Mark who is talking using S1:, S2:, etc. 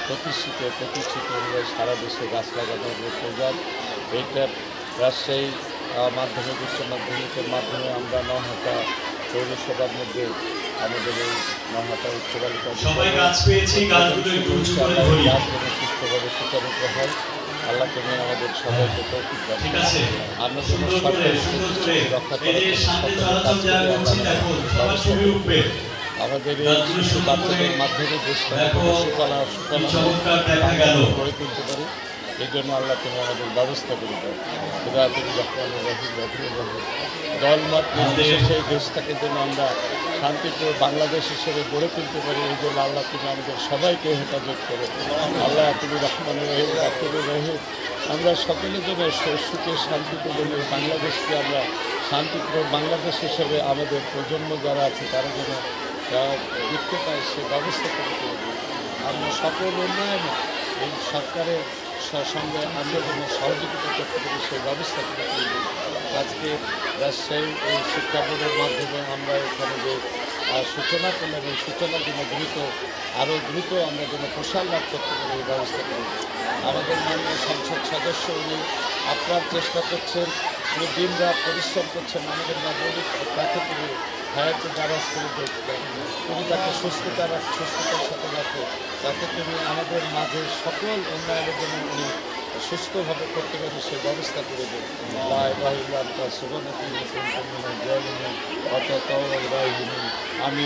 S1: প্রতিষ্ঠিত অনুযায়ী সারা দেশে গাছ লাগানোর যে প্রোগ্রাম, এইটার রাজশাহী মাধ্যমিক উচ্চ মাধ্যমিকের মাধ্যমে আমরা নহাটা পৌরসভার মধ্যে আমাদের এই নহাটা উচ্চ বালিকা গাছগুলো সুস্থভাবে সুচারুত হয়। আল্লাহ তুমি আমাদের সবাইকে তৌফিক দান করুন। আমরা যেন সরকারি প্রতিষ্ঠানকে রক্ষা করার আমাদের এই শিশু বাচ্চাদের মাধ্যমে দেশটাকে সুফলা গড়ে তুলতে পারি। এই জন্য আল্লাহ তুমি আমাদের ব্যবস্থা করে দাও। খুদা তুমি দলমত নির্বিশেষে এই দেশটাকে যেন আমরা শান্তিপ্রিয় বাংলাদেশ হিসেবে গড়ে তুলতে পারি। এই জন্য আল্লাহ তুমি আমাদের সবাইকে হেফাজত করো। আল্লাহ তুমি রহমানুর রহিম রাকিবুর রহিম, আমরা সকলের জন্য সুখে শান্তিতে যেন বাংলাদেশকে আমরা শান্তিপ্রিয় বাংলাদেশ হিসেবে আমাদের প্রজন্ম যারা আছে তারা যেন দেখতে পায় সে ব্যবস্থা করে দেবো। আমরা সকল উন্নয়নে এই সরকারের সঙ্গে আমরা যেন সহযোগিতা করতে পারি সেই ব্যবস্থা করে তুলব। আজকে রাজশাহী এই শিক্ষা বোর্ডের মাধ্যমে আমরা এখানে যে সূচনা করলাম, এই সূচনার জন্য আরও দ্রুত আমরা যেন প্রসার লাভ করতে পারি এই ব্যবস্থা করব। আমাদের মাননীয় সংসদ সদস্য উনি আপনার চেষ্টা করছেন, উনি দিন রাত পরিশ্রম করছেন আমাদের নাগরিক তাকে তিনি হায়াতে দারাজ করে দেখবেন, তুমি তাকে সুস্থতার সাথে রাখো, তাকে তুমি আমাদের মাঝে সকল উন্নয়নের জন্য উনি সুস্থভাবে করতে পারে সে ব্যবস্থা করে দেন। আমি